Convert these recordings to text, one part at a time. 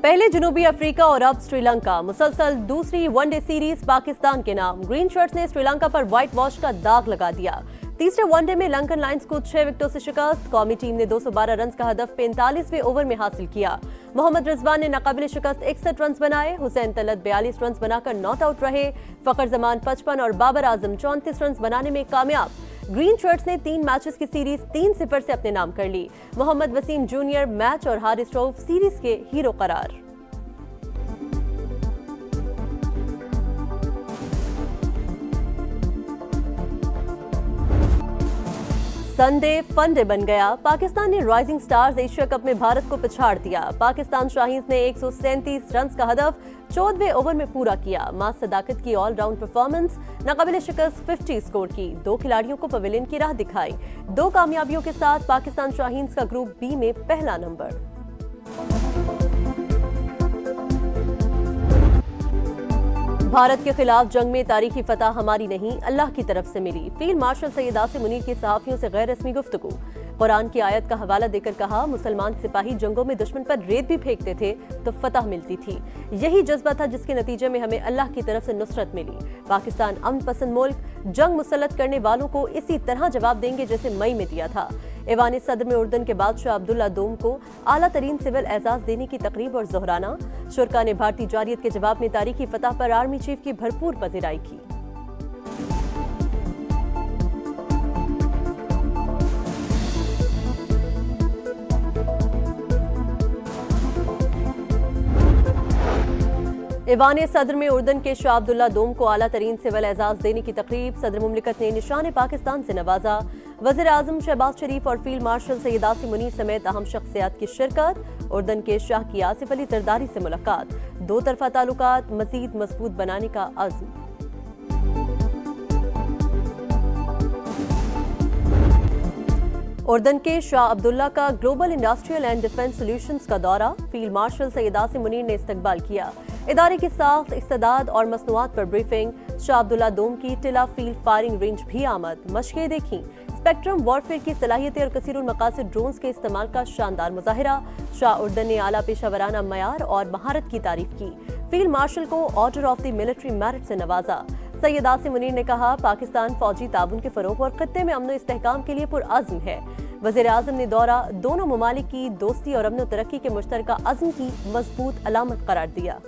पहले जनूबी अफ्रीका और अब श्रीलंका। मुसलसल दूसरी वनडे सीरीज पाकिस्तान के नाम। ग्रीन शर्ट्स ने श्रीलंका पर व्हाइट वॉश का दाग लगा दिया। तीसरे वनडे में लंकन लायंस को 6 विकेटों से शिकस्त। कौमी टीम ने 212 रन का हदफ 45वें ओवर में हासिल किया। मोहम्मद रिजवान ने नाकाबिले शिकस्त 61 रन बनाए। हुसैन तलत 42 रन बनाकर नॉट आउट रहे। फखर जमान 55 और बाबर आजम 34 रन बनाने में कामयाब। ग्रीन शर्ट्स ने 3 मैचेस की सीरीज 3-0 से अपने नाम कर ली। मोहम्मद वसीम जूनियर मैच और हारिस रऊफ सीरीज के हीरो करार। संडे फनडे बन गया। पाकिस्तान ने राइजिंग स्टार्स एशिया कप में भारत को पिछाड़ दिया। पाकिस्तान शाहीन्स ने 137 रन का हदफ 14वें ओवर में पूरा किया। मास सदाकत की ऑलराउंड परफॉर्मेंस नाकाबिले शिकस्त 50 स्कोर की। 2 खिलाड़ियों को पवेलियन की राह दिखाई। 2 कामयाबियों के साथ पाकिस्तान शाहीन्स का ग्रुप बी में पहला नंबर। भारत के खिलाफ जंग में तारीखी फतह हमारी नहीं, अल्लाह की तरफ से मिली। फील्ड मार्शल सैयद आसिम मुनीर की सहाफियों से गैर रस्मी गुफ्तगू। कुरान की आयत का हवाला देकर कहा, मुसलमान सिपाही जंगों में दुश्मन पर रेत भी फेंकते थे तो फतह मिलती थी। यही जज्बा था जिसके नतीजे में हमें अल्लाह की तरफ से नुसरत मिली। पाकिस्तान अमन पसंद मुल्क, जंग मुसल्लत करने वालों को इसी तरह जवाब देंगे जैसे मई में दिया था। ऐवान सदर में उर्दन के बादशाह अब्दुल्ला दोम को आला तरीन सिविल एजाज देने की तकरीब और जोहराना। शुरका ने भारतीय जारियत के जवाब में तारीखी फतह पर आर्मी चीफ की भरपूर पजीराई की। ऐवान सदर में उर्दन के शाह अब्दुल्ला दोम को आला तरीन सिविल एजाज देने की तकरीब। सदर मुमलिकत ने निशान पाकिस्तान से नवाजा। वज़ीर आज़म शहबाज शरीफ और फील्ड मार्शल सैयद आसिम मुनीर समेत अहम शख्सियात की शिरकत। उर्दन के शाह की आसिफ अली जरदारी से मुलाकात। 2 तरफा ताल्लुकात मजीद मजबूत बनाने का अज़्म। उर्दन के शाह अब्दुल्ला का global industrial and defence solutions का दौरा। फील्ड मार्शल सैयद आसिम मुनीर ने इस्तकबाल किया। इदारे की साख्त, इस्तेदाद और मसनूआत पर ब्रीफिंग। शाह अब्दुल्ला दोम की टिला फील्ड फायरिंग रेंज भी आमद। मशक़ें देखी। स्पेक्ट्रम वॉरफेयर की सलाहियतें और कसीरुल मकासद ड्रोन्स के इस्तेमाल का शानदार मुजाहिरा। शाह उर्दन ने आला पेशावराना मयार और महारत की तारीफ की। फील्ड मार्शल को order of the military merit से नवाजा। सैयद आसिम मुनीर ने कहा, पाकिस्तान फौजी ताउन के फरोग और खत्ते में अमन इस्तेहकाम के लिए पुरअज़्म है। वज़ीर आज़म ने दौरा दोनों ममालिक की दोस्ती और अमन तरक्की के मुश्तरका अज़्म की मजबूत अलामत करार दिया।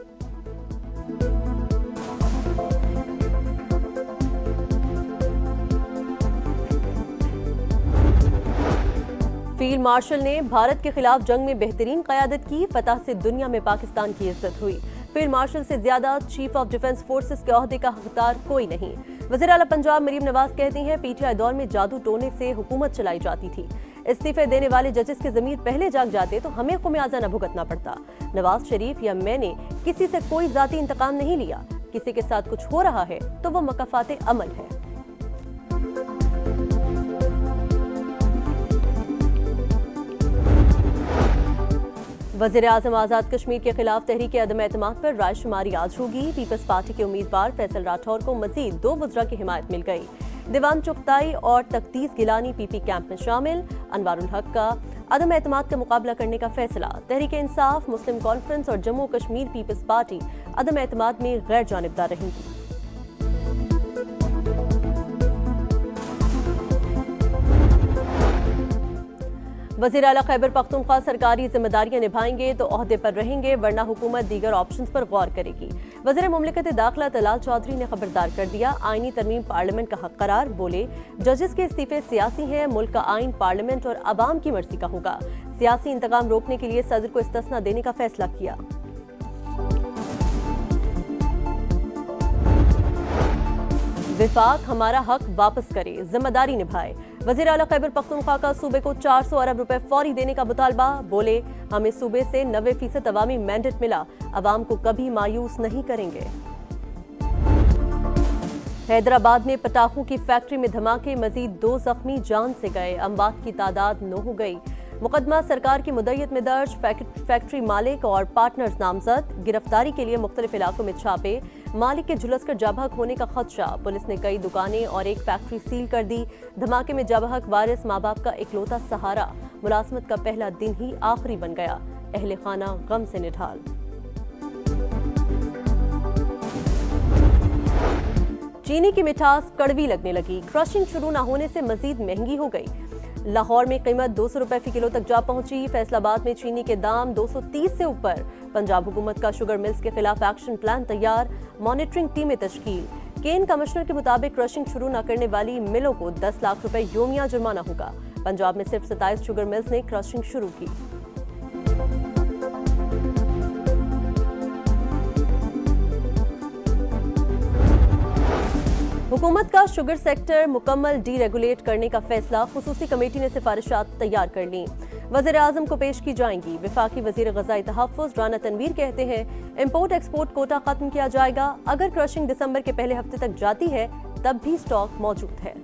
फील्ड मार्शल ने भारत के खिलाफ जंग में बेहतरीन क़यादत की। फतह से दुनिया में पाकिस्तान की इज्जत हुई। फील्ड मार्शल से ज्यादा चीफ ऑफ डिफेंस फोर्सेस के ओहदे का हकदार कोई नहीं। वज़ीर आला पंजाब मरीम नवाज कहती हैं, पीटीआई दौर में जादू टोने से हुकूमत चलाई जाती थी। इस्तीफे देने वाले जजेस के ज़मीर पहले जाग जाते तो हमें ख़ुमियाजा न भुगतना पड़ता। नवाज शरीफ या मैंने किसी से कोई ज़ाती इंतकाम नहीं लिया। किसी के साथ कुछ हो रहा है तो वो मकाफाते अमल है। वज़ीर आज़म आज़ाद कश्मीर के खिलाफ तहरीक अदम एतमाद पर रायशुमारी आज होगी। पीपल्स पार्टी के उम्मीदवार फैसल राठौर को मजीद 2 वज़रा की हिमायत मिल गई। दीवान चुगताई और तकदीस गिलानी पीपी कैंप में शामिल। अनवारुल हक का अदम एतमाद का मुकाबला करने का फैसला। तहरीक इंसाफ, मुस्लिम कॉन्फ्रेंस और जम्मू कश्मीर पीपल्स पार्टी अदम एतमाद में गैर जानिबदार रहेंगी। वज़ीर आला खैबर पख्तूनख्वा सरकारी जिम्मेदारियां निभाएंगे तो ओहदे पर रहेंगे, वरना हुकूमत दीगर ऑप्शंस पर गौर करेगी। वज़ीर मुमलिकत दाखिला तलाल चौधरी ने खबरदार कर दिया, आईनी तरमीम पार्लियामेंट का हक करार। बोले, जजेस के इस्तीफे सियासी हैं, मुल्क का आइन पार्लियामेंट और अवाम की मर्जी का होगा। सियासी इंतकाम रोकने के लिए सदर को इस्तिस्ना देने का फैसला किया। विफाक हमारा हक वापस करे, जिम्मेदारी निभाए। वज़ीर आला खैबर पख्तूनख्वा का सूबे को 400 अरब रुपए फौरी देने का मुतालबा। बोले, हमें सूबे से 90% अवामी मैंडेट मिला, अवाम को कभी मायूस नहीं करेंगे। हैदराबाद में पटाखों की फैक्ट्री में धमाके, मजीद 2 जख्मी जान से गए। अमवात की तादाद 9 हो गई। मुकदमा सरकार की मुद्दत में दर्ज। फैक्ट्री मालिक और पार्टनर्स नामजद। गिरफ्तारी के लिए मुख्तलिफ इलाकों में छापे। मालिक के झुलसकर जाबहक होने का खदशा। पुलिस ने कई दुकानें और एक फैक्ट्री सील कर दी। धमाके में जाबहक वारिस माँ बाप का इकलौता सहारा। मुलाजमत का पहला दिन ही आखिरी बन गया। अहले खाना गम से निढाल। चीनी की मिठास कड़वी लगने लगी। क्रशिंग शुरू न होने से मजीद महंगी हो गई। लाहौर में कीमत 200 रुपए फी किलो तक जा पहुंची। फैसलाबाद में चीनी के दाम 230 से ऊपर। पंजाब हुकूमत का शुगर मिल्स के खिलाफ एक्शन प्लान तैयार। मॉनिटरिंग टीमें तश्कील। केन कमिश्नर के मुताबिक क्रशिंग शुरू न करने वाली मिलों को 10 लाख रुपए योमिया जुर्माना होगा। पंजाब में सिर्फ 27 शुगर मिल्स ने क्रशिंग शुरू की। हुकूमत का शुगर सेक्टर मुकम्मल डीरेगुलेट करने का फैसला। खुसूसी कमेटी ने सिफारिशात तैयार कर ली, वज़ीर आज़म को पेश की जाएंगी। वफाकी वज़ीर ग़ज़ाई तहफ़्फ़ुज़ राना तनवीर कहते हैं इम्पोर्ट एक्सपोर्ट कोटा खत्म किया जाएगा। अगर क्रशिंग दिसंबर के पहले हफ्ते तक जाती है तब भी स्टॉक मौजूद है।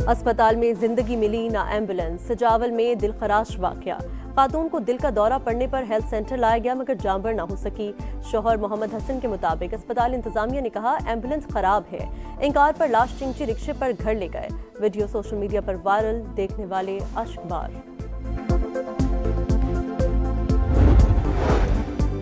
अस्पताल में जिंदगी मिली ना एम्बुलेंस। सजावल में दिलखराश वाकया। खातून को दिल का दौरा पड़ने पर हेल्थ सेंटर लाया गया मगर जानबर ना हो सकी। शौहर मोहम्मद हसन के मुताबिक अस्पताल इंतजामिया ने कहा एम्बुलेंस खराब है। इंकार पर लाश चिंची रिक्शे पर घर ले गए। वीडियो सोशल मीडिया पर वायरल, देखने वाले अश्कबार।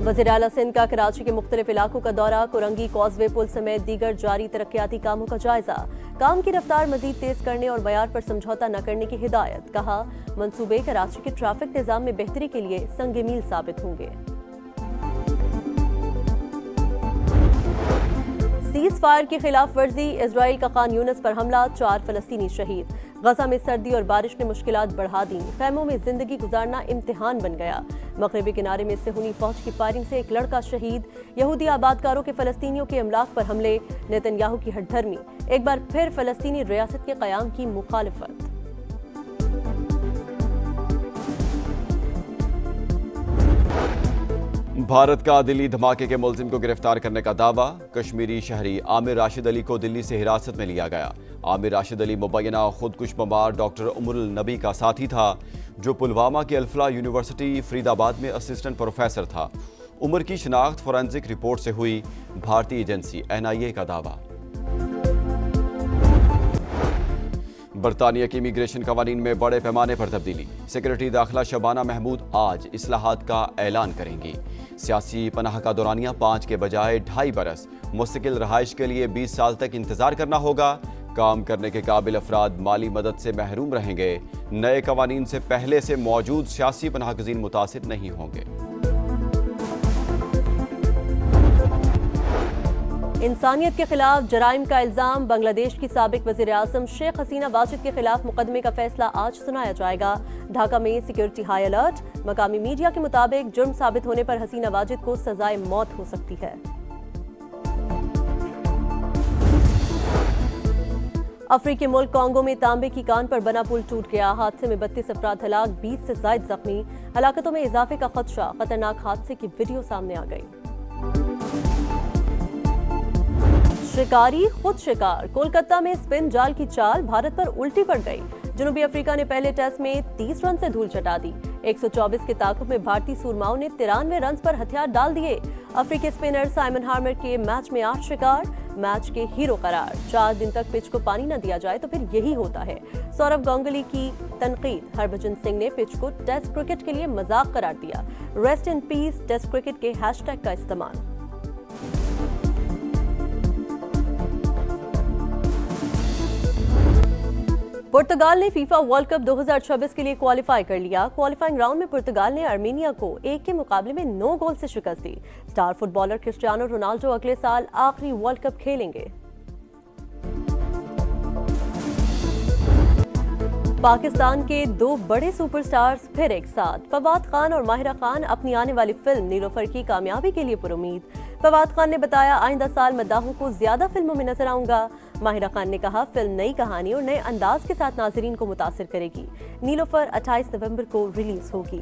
वज़ीर आला सिंध का कराची के मुख्तलिफ इलाकों का दौरा। कुरंगी कॉजवे पुल समेत दीगर जारी तरक्याती कामों का जायजा। काम की रफ्तार मजीद तेज करने और मयार पर समझौता न करने की हिदायत। कहा मंसूबे कराची के ट्रैफिक निजाम में बेहतरी के लिए संग मील साबित होंगे। सीज फायर की खिलाफ वर्जी। इजराइल का खान यूनिस पर हमला, 4 फलस्तीनी शहीद। गजा में सर्दी और बारिश ने मुश्किलात बढ़ा दी। खैमों में जिंदगी गुजारना इम्तिहान बन गया। मगरबी किनारे में सिहुनी फौज की फायरिंग से एक लड़का शहीद। यहूदी आबादकारों के फलस्तीनियों के अमलाक पर हमले। नेतन्याहू की हठधर्मी। एक बार फिर फलस्तीनी रियासत के कयाम की मुखालिफत। भारत का दिल्ली धमाके के मुलजिम को गिरफ्तार करने का दावा। कश्मीरी शहरी आमिर राशिद अली को दिल्ली से हिरासत में लिया गया। आमिर राशिद अली मुबैना खुदकुश बमबार डॉक्टर उमरुल नबी का साथी था, जो पुलवामा की अल्फला यूनिवर्सिटी फरीदाबाद में असिस्टेंट प्रोफेसर था। उमर की शिनाख्त फोरेंसिक रिपोर्ट से हुई। भारतीय एजेंसी NIA का दावा। बरतानिया की इमिग्रेशन कवानीन में बड़े पैमाने पर तब्दीली। सेक्रेटरी दाखिला शबाना महमूद आज इस्लाहात का ऐलान करेंगी। सियासी पनाह का दौरानिया 5 के बजाय 2.5 बरस। मुस्तकिल रहाइश के लिए 20 साल तक इंतजार करना होगा। काम करने के काबिल अफराद माली मदद से महरूम रहेंगे। नए कवानीन से पहले से मौजूद सियासी पनाहगज़ीन मुतासिर नहीं होंगे। इंसानियत के खिलाफ जराइम का इल्जाम। बांग्लादेश की साबिक वज़ीर आज़म शेख हसीना वाजिद के खिलाफ मुकदमे का फैसला आज सुनाया जाएगा। ढाका में सिक्योरिटी हाई अलर्ट। मकामी मीडिया के मुताबिक जुर्म साबित होने पर हसीना वाजिद को सजाए मौत हो सकती है। अफ्रीकी मुल्क कांगो में तांबे की कान पर बना पुल टूट गया। हादसे में 32 अफराद हलाक, 20 से ज्यादा जख्मी। हलाकतों में इजाफे का खदशा। खतरनाक हादसे की वीडियो सामने आ गई। शिकारी खुद शिकार। कोलकाता में स्पिन जाल की चाल भारत पर उल्टी पड़ गई। जनूबी अफ्रीका ने पहले टेस्ट में 30 रन से धूल चटा दी। 124 के ताकुब में भारतीय सूरमाओं ने 93 रन पर हथियार डाल दिए। अफ्रीकी स्पिनर साइमन हार्मर के मैच में 8 शिकार, मैच के हीरो करार। 4 दिन तक पिच को पानी न दिया जाए तो फिर यही होता है। सौरव गांगुली की तनकीद। हरभजन सिंह ने पिच को टेस्ट क्रिकेट के लिए मजाक करार दिया। Rest in peace test cricket के हैशटैग का इस्तेमाल। पुर्तगाल ने फीफा वर्ल्ड कप 2026 के लिए क्वालिफाई कर लिया। क्वालिफाइंग राउंड में पुर्तगाल ने आर्मेनिया को 1 के मुकाबले में 9 गोल से शिकस्त दी। स्टार फुटबॉलर क्रिस्टियानो रोनाल्डो अगले साल आखिरी वर्ल्ड कप खेलेंगे। पाकिस्तान के 2 बड़े सुपरस्टार्स फिर एक साथ। फवाद खान और माहिरा खान अपनी आने वाली फिल्म नीलोफर की कामयाबी के लिए पुरुमीद। फवाद खान ने बताया आइंदा साल मद्दाहों को ज्यादा फिल्मों में नजर आऊंगा। माहिरा खान ने कहा फिल्म नई कहानी और नए अंदाज के साथ नाजरीन को मुतासिर करेगी। नीलोफर 28 नवंबर को रिलीज होगी।